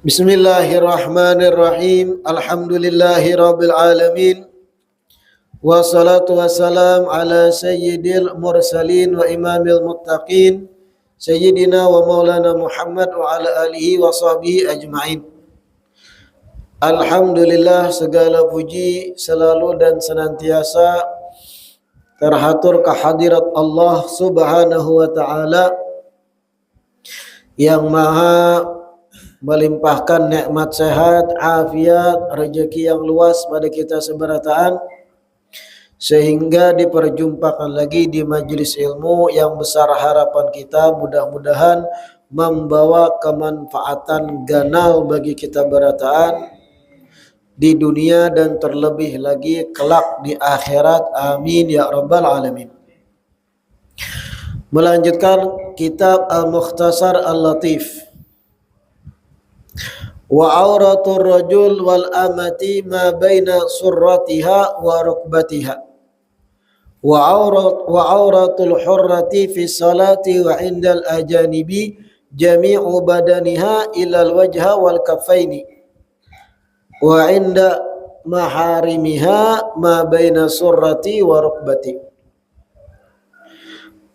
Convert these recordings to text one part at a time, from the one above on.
Bismillahirrahmanirrahim. Alhamdulillahirabbil alamin. Wassalatu wassalam ala sayyidil mursalin wa imamil muttaqin sayyidina wa maulana Muhammad wa ala alihi wa sahbihi ajma'in. Alhamdulillah, segala puji selalu dan senantiasa terhatur kehadirat Allah Subhanahu wa taala yang maha melimpahkan nikmat sehat, afiat, rezeki yang luas pada kita seberataan, sehingga diperjumpakan lagi di majelis ilmu yang besar harapan kita mudah-mudahan membawa kemanfaatan ganal bagi kita berataan di dunia dan terlebih lagi kelak di akhirat. Amin ya rabbal alamin. Melanjutkan kitab Al-Mukhtasar Al-Latif. Wa auratul rajul wal amati ma baina surratiha wa rukbatiha wa auratul hurrati fi salati wa indal ajanibi jami'u badaniha ilal wajha wal kaffaini wa inda maharimiha ma baina surrati wa rukbati.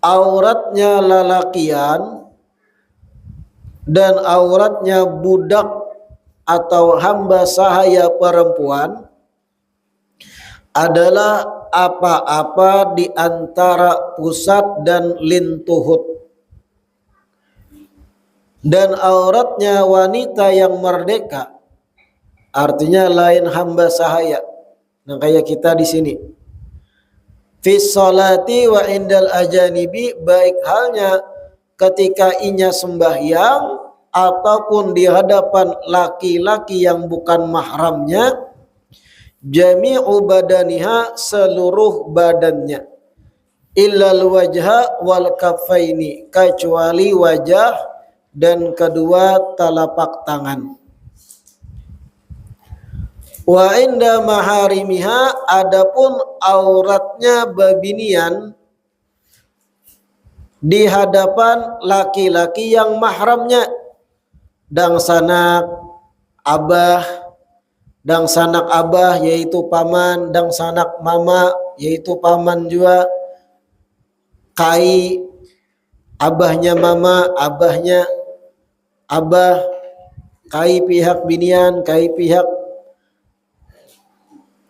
Auratnya lalakian dan auratnya budak atau hamba sahaya perempuan adalah apa-apa di antara pusat dan lintuhut. Dan auratnya wanita yang merdeka artinya lain hamba sahaya. Nah, kayak kita di sini. Fis salati wa indal ajanibi, baik halnya ketika inya sembahyang ataupun di hadapan laki-laki yang bukan mahramnya, jami'u badaniha, seluruh badannya, illal wajha wal kaffaini, kecuali wajah dan kedua telapak tangan. Wa inda maharimiha, adapun auratnya babinian di hadapan laki-laki yang mahramnya, dang sanak abah yaitu paman, dang sanak mama yaitu paman juga, kai abahnya mama, abahnya abah, kai pihak binian, kai pihak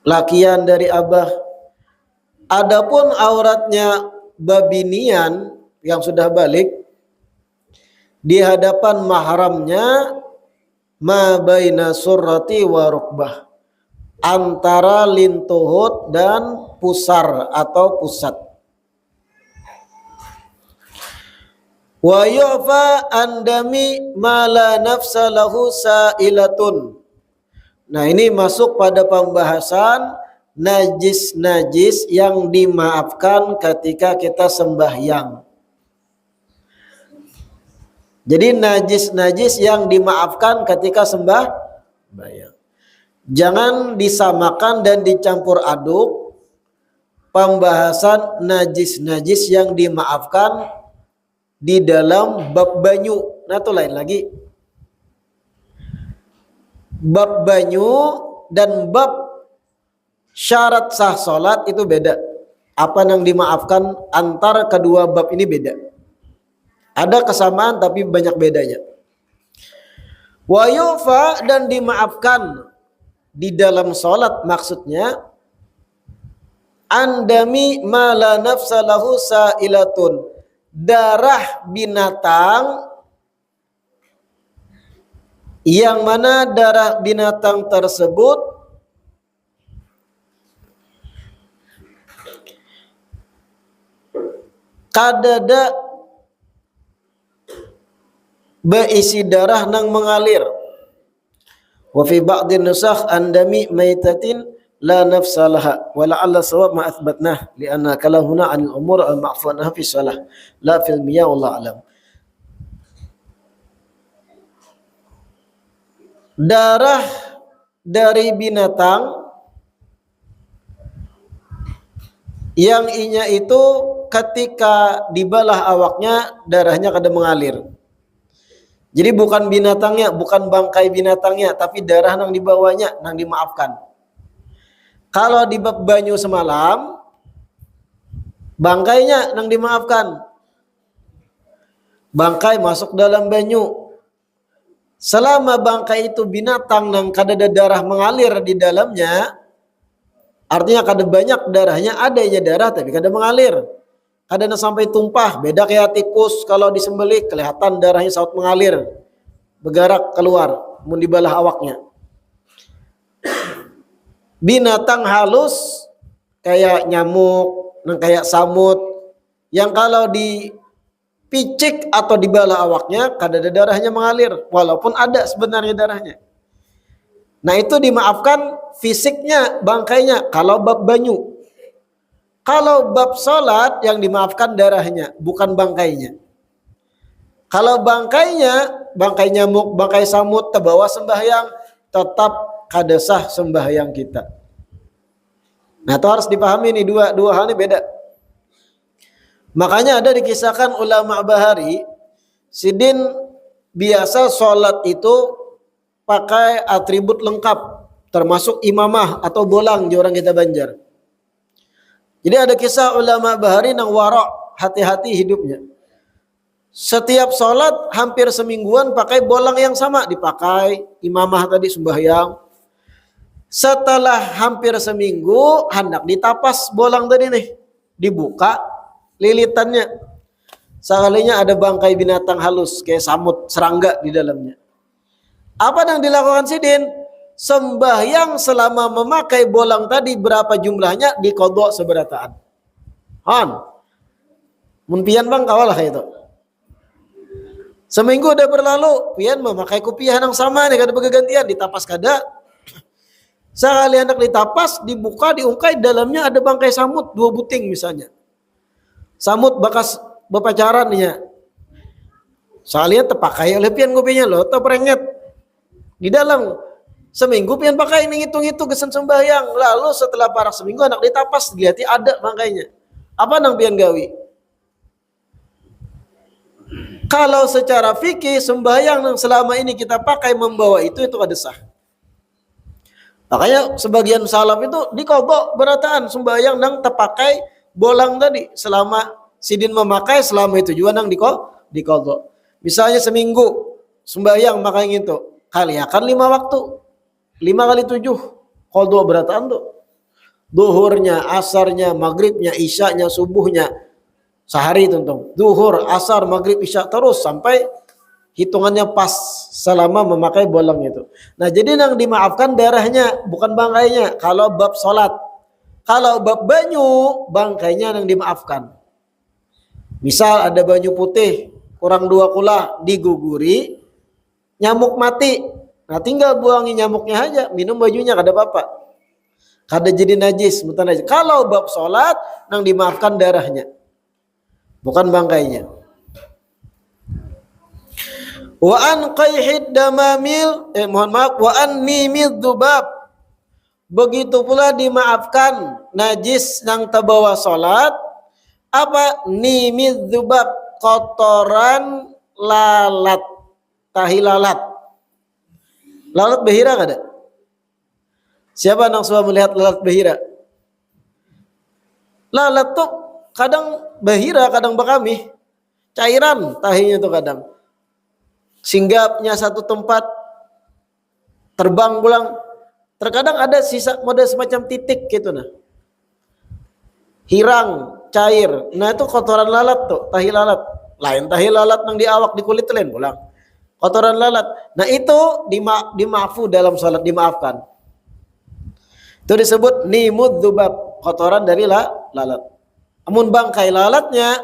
lakian dari abah. Adapun auratnya babinian yang sudah balik di hadapan mahramnya, ma baina surrati wa rukbah, antara lintuhut dan pusar atau pusat. Wa yu'fa andami ma la nafsa lahu sa'ilatun. Nah, ini masuk pada pembahasan najis-najis yang dimaafkan ketika kita sembahyang. Jadi najis-najis yang dimaafkan ketika sembahyang. Jangan disamakan dan dicampur aduk pembahasan najis-najis yang dimaafkan di dalam bab banyu. Nah, itu lain lagi. Bab banyu dan bab syarat sah salat itu beda. Apa yang dimaafkan antara kedua bab ini beda. Ada kesamaan tapi banyak bedanya. Wa yufa, dan dimaafkan di dalam salat maksudnya andami ma la nafsa lahu sa'ilatun, darah binatang yang mana darah binatang tersebut kadada berisi darah nang mengalir. Wa fi ba'dhin nusakh andami maitatin la nafsa laha wa la'alla sawab ma athbatnah li anna kalahuna 'anil umur al ma'fuanah fi shalah la fil miyah wallahu alam. Darah dari binatang yang inya itu ketika dibelah awaknya darahnya kada mengalir. Jadi bukan binatangnya, bukan bangkai binatangnya, tapi darah nang dibawanya nang dimaafkan. Kalau di bab banyu semalam, bangkainya nang dimaafkan. Bangkai masuk dalam banyu. Selama bangkai itu binatang nang kadada darah mengalir di dalamnya, artinya kada banyak darahnya, adanya darah tapi kada mengalir. Kadang sampai tumpah, beda kayak tikus kalau disembelih kelihatan darahnya saut mengalir, bergerak keluar, mun dibalah awaknya. Binatang halus kayak nyamuk, kayak samut, yang kalau dipicik atau dibalah awaknya, kadang darahnya mengalir, walaupun ada sebenarnya darahnya. Nah itu dimaafkan fisiknya, bangkainya, kalau bab banyu. Kalau bab sholat yang dimaafkan darahnya, bukan bangkainya. Kalau bangkainya, bangkai nyamuk, bangkai samut, terbawa sembahyang, tetap kada sah sembahyang kita. Nah itu harus dipahami nih, dua hal ini beda. Makanya ada dikisahkan ulama Bahari, Sidin biasa sholat itu pakai atribut lengkap, termasuk imamah atau bolang di orang kita Banjar. Jadi ada kisah ulama Bahari nang warok, hati-hati hidupnya. Setiap sholat hampir semingguan pakai bolang yang sama dipakai, imamah tadi sembahyang. Setelah hampir seminggu hendak ditapas bolang tadi nih, dibuka lilitannya. Sekalinya ada bangkai binatang halus kayak samut, serangga di dalamnya. Apa yang dilakukan Sidin? Sembahyang selama memakai bolang tadi berapa jumlahnya dikodok seberataan. Han, mun pian bang kawalah itu. Seminggu udah berlalu, pian memakai kupiah yang sama nih kada bergantian, ditapas kada. Sekali hendak ditapas, dibuka, diungkai, dalamnya ada bangkai samut 2 buting misalnya. Samut bakas bepacaran nya. Sekalian terpakai oleh pian kopinya loh, terperenget di dalam. Seminggu pian pakai ini ngitung-ngitung gesen sembahyang. Lalu setelah parak seminggu anak ditapas, dilihat ada bangkainya. Apa nang pian gawi? Kalau secara fikih sembahyang yang selama ini kita pakai membawa itu kada sah. Makanya sebagian salaf itu dikodok berataan sembahyang nang terpakai bolang tadi. Selama Sidin memakai, selama itu juga nang dikodok. Misalnya seminggu sembahyang pakai gitu, kali akan 5 waktu. 5 kali 7 kodok berataan tuh. Duhurnya, asarnya, maghribnya, isyanya, subuhnya, sehari tentu. Duhur, asar, maghrib, isya terus sampai hitungannya pas selama memakai bolang itu. Nah jadi yang dimaafkan darahnya, bukan bangkainya. Kalau bab sholat, kalau bab banyu, bangkainya yang dimaafkan. Misal ada banyu putih kurang 2 kula diguguri, nyamuk mati. Nah tinggal buangi nyamuknya aja, minum bajunya kada apa-apa. Kada jadi najis, bukan najis. Kalau bab sholat, nang dimaafkan darahnya, bukan bangkainya. Wa an qayhid damamil, wa an nimid dubab. Begitu pula dimaafkan najis nang terbawa sholat. Apa? Nimid dubab, kotoran lalat, tahi lalat. Lalat behira kada? Siapa yang sudah melihat lalat behira? Lalat tuh kadang behira, kadang bakami. Cairan tahinya tuh kadang. Singgapnya satu tempat, terbang pulang. Terkadang ada sisa model semacam titik gitu nah. Hirang, cair. Nah itu kotoran lalat tuh, tahi lalat. Lain tahi lalat yang di awak, di kulit lain pulang. Kotoran lalat. Nah itu dimaafu dalam salat, dimaafkan. Itu disebut nimud dzubab, kotoran dari lalat. Namun bangkai lalatnya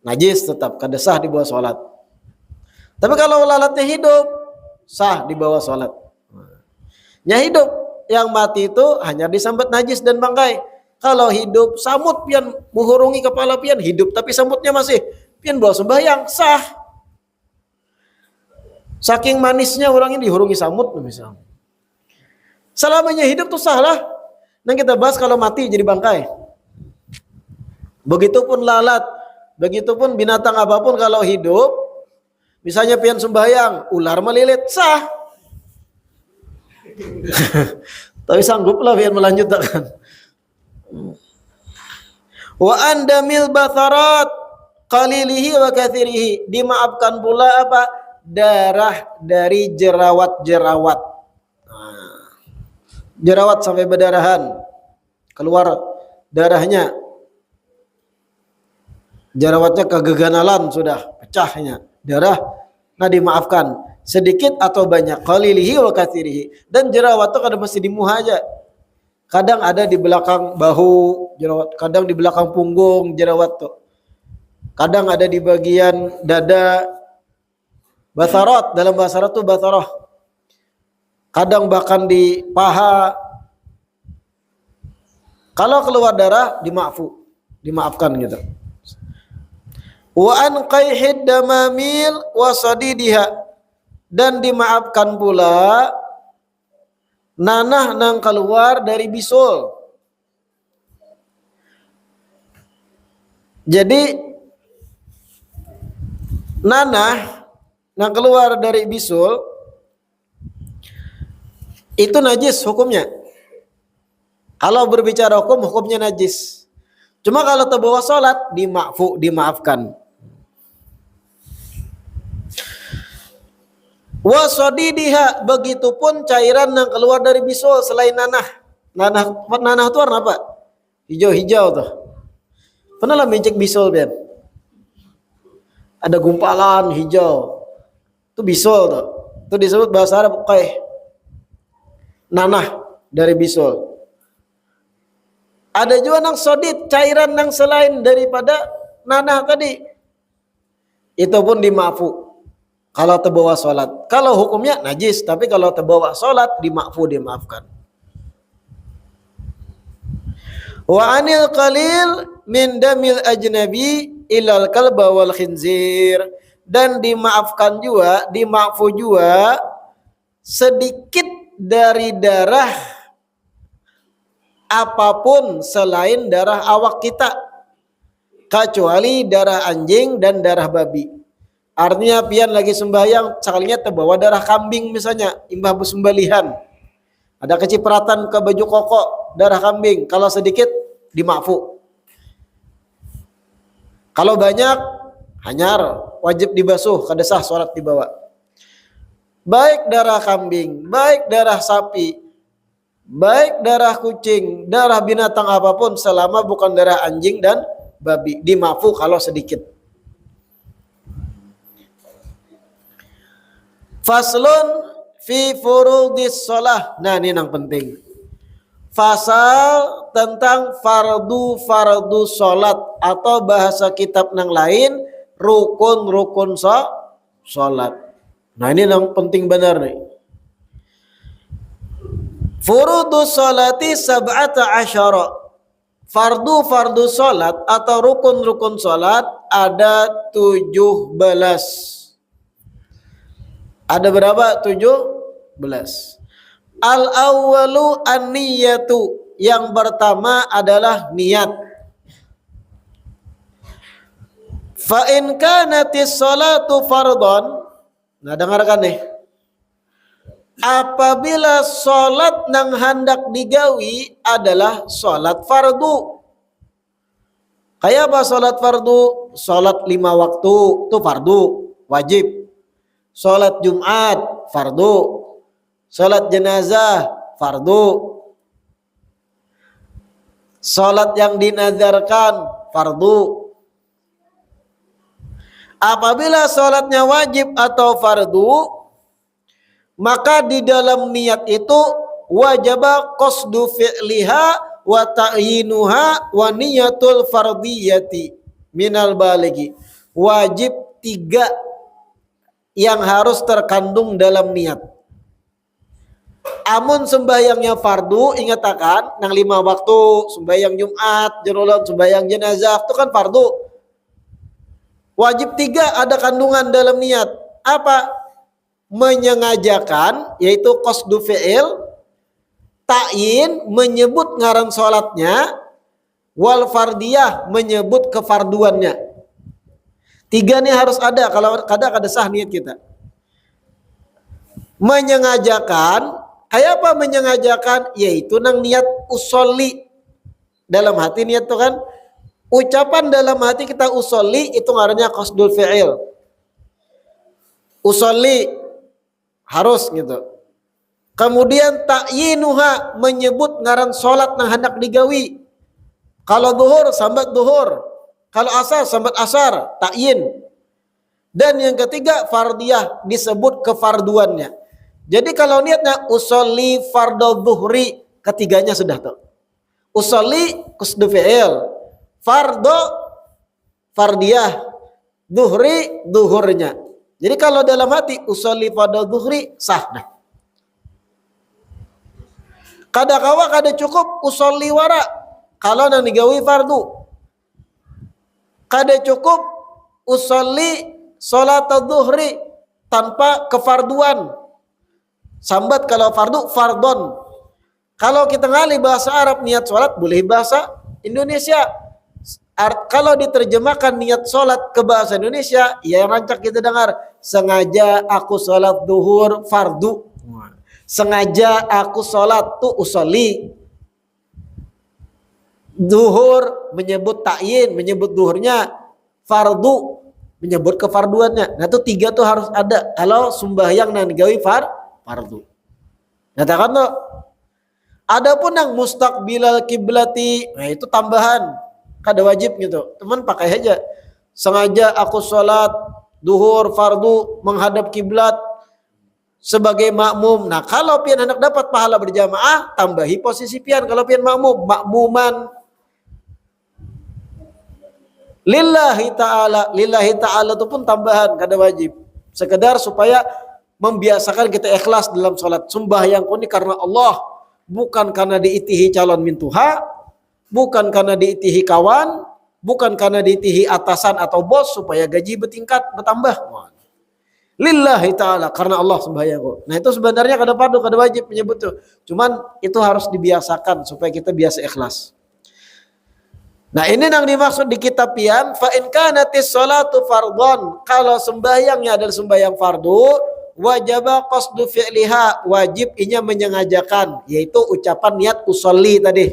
najis tetap, kada sah di bawah salat. Tapi kalau lalatnya hidup, sah di bawah salat. Nya hidup, yang mati itu hanya disambat najis dan bangkai. Kalau hidup, samut pian menghurungi kepala pian, hidup tapi samutnya masih, pian bawa sembahyang, sah. Saking manisnya orang ini dihurungi samut misalnya. Selamanya hidup tuh sah lah. Nah kita bahas kalau mati jadi bangkai. Begitupun lalat, begitupun binatang apapun kalau hidup, Misalnya pian sembahyang, ular melilit, sah. Tapi sangguplah pian melanjutkan. Wa andamil batharat qalilihi wa kathirihi. Dimaafkan pula apa? Darah dari jerawat-jerawat. Jerawat sampai berdarahan, keluar darahnya. Jerawatnya keganalan sudah, pecahnya darah. Nah dimaafkan sedikit atau banyak, qalilihi wa kathirihi. Dan jerawat itu kadang mesti di muha aja, kadang ada di belakang bahu jerawat, kadang di belakang punggung jerawat tuh, kadang ada di bagian dada, batharat, dalam bahasa Arab tuh batharah, kadang bahkan di paha. Kalau keluar darah dimaafkan gitu. Wa an qaihid damamil wa sadidiha, dan dimaafkan pula nanah nang keluar dari bisul. Jadi nanah nang keluar dari bisul itu najis hukumnya. Kalau berbicara hukum, hukumnya najis. Cuma kalau terbawa sholat dimaafkan. Wasodidiha, begitupun cairan yang keluar dari bisul selain nanah. Nanah itu warna apa? Hijau-hijau tuh. Pernah lah mencek bisul Ben? Ada gumpalan hijau. Itu bisul tuh. Itu disebut bahasa Arab qaih. Nanah dari bisul. Ada juga nang sodid, cairan yang selain daripada nanah tadi. Itu pun dimaafu kalau terbawa sholat. Kalau hukumnya najis, tapi kalau terbawa sholat dimaafkan. Wa anil qalil min damil ajnabi ilal kalba wal khinzir, dan dimaafkan juga, dimaafu juga sedikit dari darah apapun selain darah awak kita, kecuali darah anjing dan darah babi. Artinya pian lagi sembahyang, sekalinya terbawa darah kambing misalnya, imbah sembelihan, ada kecipratan ke baju koko darah kambing, kalau sedikit dimaafu. Kalau banyak hanyar, wajib dibasuh, kadesah sholat dibawa. Baik darah kambing, baik darah sapi, baik darah kucing, darah binatang apapun, selama bukan darah anjing dan babi, dimaafu kalau sedikit. Faslun fi furudis shalah. Nah ini yang penting. Fasal tentang fardu salat, atau bahasa kitab yang lain rukun salat. Nah ini yang penting benar nih. Furudus salati sab'ata asyara. Fardu salat atau rukun salat ada 17. Ada berapa? 17. Al-awwalu an-niyatu. Yang pertama adalah niat. Fa in kanatis salatu fardhon. Nah, dengarkan nih. Apabila salat nang hendak digawi adalah salat fardu. Kayak apa salat fardu? Salat 5 waktu itu fardu, wajib. Salat Jumat fardu, salat jenazah fardu, salat yang dinazarkan fardu. Apabila salatnya wajib atau fardu, maka di dalam niat itu wajib qasdu fi'liha wa ta'yinuha wa niyatul fardiyati minal baligi. Wajib 3 yang harus terkandung dalam niat. Amun sembahyangnya fardu, ingat akan nang 5 waktu, sembahyang Jumat, jerolan sembahyang jenazah itu kan fardu. Wajib 3 ada kandungan dalam niat. Apa? Menyengajakan, yaitu qasdu fi'il, ta'yin menyebut ngaran salatnya, wal fardiyah menyebut kefarduannya. Tiga nih harus ada, kalau kada sah niat kita. Menyengajakan, kayak apa menyengajakan? Yaitu nang niat usolli. Dalam hati niat tuh kan, ucapan dalam hati kita usolli itu ngarannya qasdul fi'il. Usolli harus gitu. Kemudian ta'yinuha, menyebut ngaran salat nang hendak digawi. Kalau zuhur sambat zuhur, kalau asar sambat asar, ta'yin. Dan yang ketiga fardiyah, disebut kefarduannya. Jadi kalau niatnya usolli fardhu zuhri, ketiganya sudah tuh. Usolli qasdu fi'il, fardhu fardiyah, zuhri zuhurnya. Jadi kalau dalam hati usolli fardhu zuhri sah dah. Kada kawa kada cukup usolli wara kalau nang digawi fardu. Kada cukup usolli salat zuhri tanpa kefarduan. Sambat kalau fardu fardon. Kalau kita ngali bahasa Arab niat salat boleh bahasa Indonesia. Kalau diterjemahkan niat salat ke bahasa Indonesia, ya yang rancak kita dengar, sengaja aku salat zuhur fardu. Sengaja aku salat tuh usolli. Zuhur menyebut ta'yin, menyebut zuhurnya. Fardu menyebut kefarduannya. Nah itu tiga tuh harus ada kalau sembahyang nang digawi fardu. Katakan tuh. Adapun yang mustaqbilal kiblati, nah itu tambahan, kada wajib gitu. Teman pakai aja. Sengaja aku salat zuhur fardu menghadap kiblat sebagai makmum. Nah kalau pian hendak dapat pahala berjamaah, tambahi posisi pian kalau pian makmuman. Lillahi ta'ala itu pun tambahan, kada wajib. Sekedar supaya membiasakan kita ikhlas dalam salat. Sembahyang ini karena Allah, bukan karena diitihi calon mintuha, bukan karena diitihi kawan, bukan karena diitihi atasan atau bos supaya gaji bertambah. Lillahi ta'ala, karena Allah sembahyang. Nah itu sebenarnya kada fardu, kada wajib menyebut tuh. Cuman itu harus dibiasakan supaya kita biasa ikhlas. Nah ini yang dimaksud di kitab pian, fa in kanatis sholatu fardhon, kalau sembahyangnya adalah sembahyang fardu, wajaba qasdu fi'liha, wajib inya menyengajakan, yaitu ucapan niat usolli tadi.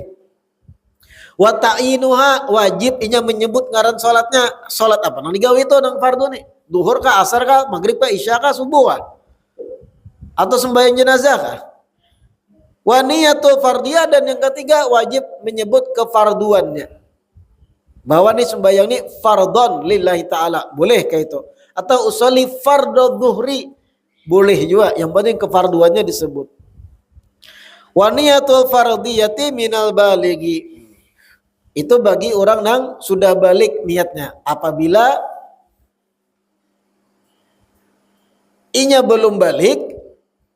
Wa ta'yinuha, wajib inya menyebut ngaran salatnya. Salat apa nang digawe itu nang fardu nih? Duhur kah, asar kah, maghrib kah, isya kah, subuh kah? Atau sembahyang jenazah kah? Wa niyatul fardiyah, dan yang ketiga wajib menyebut kefarduannya. Bahwa nih sembahyang ini fardhon lillahi ta'ala, boleh kayak itu. Atau usolli fardhu zuhri, boleh juga, yang penting kefarduannya disebut. Wa niyatul fardiyati minal balighi, itu bagi orang yang sudah balik niatnya. Apabila inya belum balik,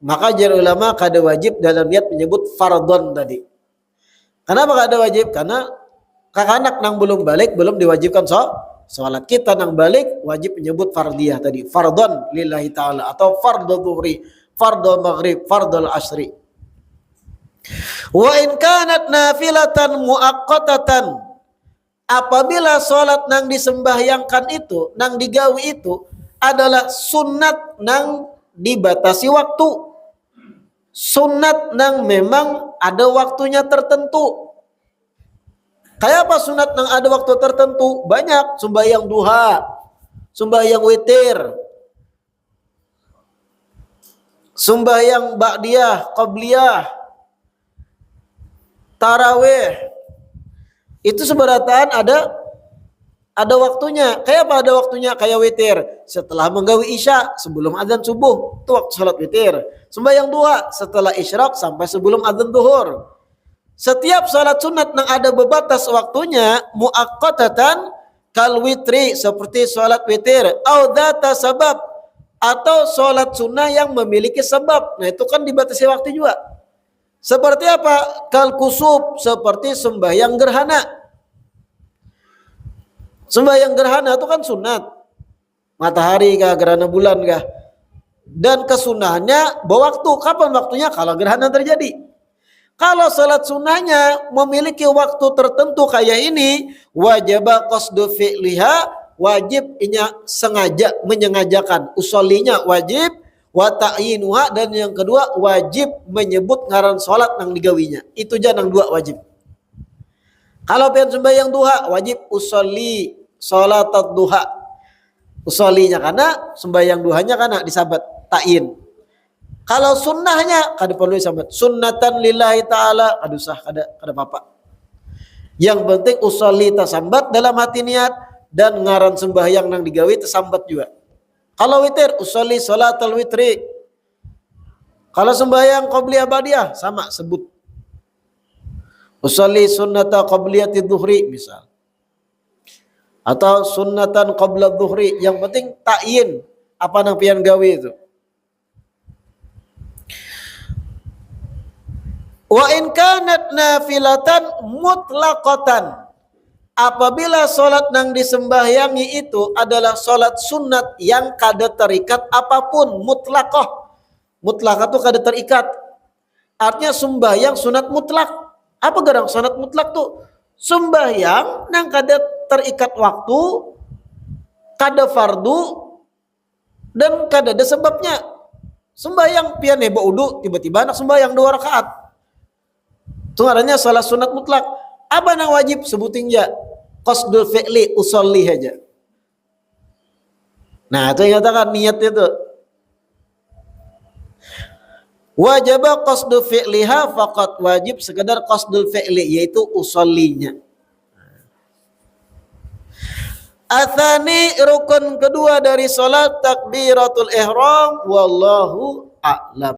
maka jar ulama kada wajib dalam niat menyebut fardhon tadi. Kenapa kada wajib? Karena kakak nang belum balik belum diwajibkan sholat. Kita nang balik wajib menyebut fardiyah tadi, fardhon lillahi ta'ala, atau fardhu zuhri, fardhu maghrib, fardhu asri. Wa in kanat nafilatan muaqqatatan, apabila sholat nang disembahyangkan itu, nang digawi itu adalah sunat nang dibatasi waktu, sunat nang memang ada waktunya tertentu. Kayak apa sunat nang ada waktu tertentu? Banyak, sembahyang duha, sembahyang witir, sembahyang ba'diyah, qabliyah, tarawih. Itu seberataan ada waktunya. Kayak apa ada waktunya? Kayak witir, setelah menggawi isya sebelum azan subuh, itu waktu salat witir. Sembahyang duha setelah isyraq sampai sebelum azan zuhur. Setiap salat sunat yang ada bebatas waktunya, muaqqatatan kal witri, seperti salat witir, au dzata sabab, atau salat sunnah yang memiliki sebab. Nah itu kan dibatasi waktu juga. Seperti apa? Kal kusub, seperti sembahyang gerhana. Sembahyang gerhana itu kan sunat, matahari kah, gerhana bulan kah, dan kesunahannya berwaktu. Kapan waktunya? Kalau gerhana terjadi. Kalau salat sunnahnya memiliki waktu tertentu kayak ini, wajib qasdu fi'liha, wajib inya sengaja menyengajakan, usollinya wajib, wa ta'yinuha, dan yang kedua wajib menyebut ngaran salat nang digawinya. Itu aja nang dua wajib. Kalau pian sembahyang duha wajib usolli salat duha. Usollinya karena sembahyang duhanya karena disabat ta'yin. Kalau sunnahnya kada perlu disabat. Sunnatan lillahi ta'ala kada usah, kada apa-apa. Yang penting usolli tasambat dalam hati niat dan ngaran sembahyang nang digawi tasambat juga. Kalau witir usolli salatal witri. Kalau sembahyang qabliyah ba'diyah sama sebut. Usolli sunnata qabliyati dhuhri misal. Atau sunnatan qabla dhuhri, yang penting ta'yin apa nang pian gawi itu. Wa in kanat nafilatan mutlaqatan, apabila solat nang disembahyangi itu adalah solat sunat yang kada terikat apapun, mutlaqah. Mutlaqah itu kada terikat. Artinya sembahyang sunat mutlak. Apa garang sunat mutlak tuh? Sembahyang nang kada terikat waktu, kada fardu, dan kada ada sebabnya. Sembahyang pian heba udu, tiba-tiba nak sembahyang 2 rakaat. Itu ngarannya salat sunat mutlak. Apa nang wajib? Sebutin aja. Qasdul fi'li usolli aja. Nah, itu yang katakan niat itu. Wajib qasdul fi'liha faqat, wajib sekedar qasdul fi'li yaitu usollinya. Atsani, rukun kedua dari salat takbiratul ihram, wallahu a'lam.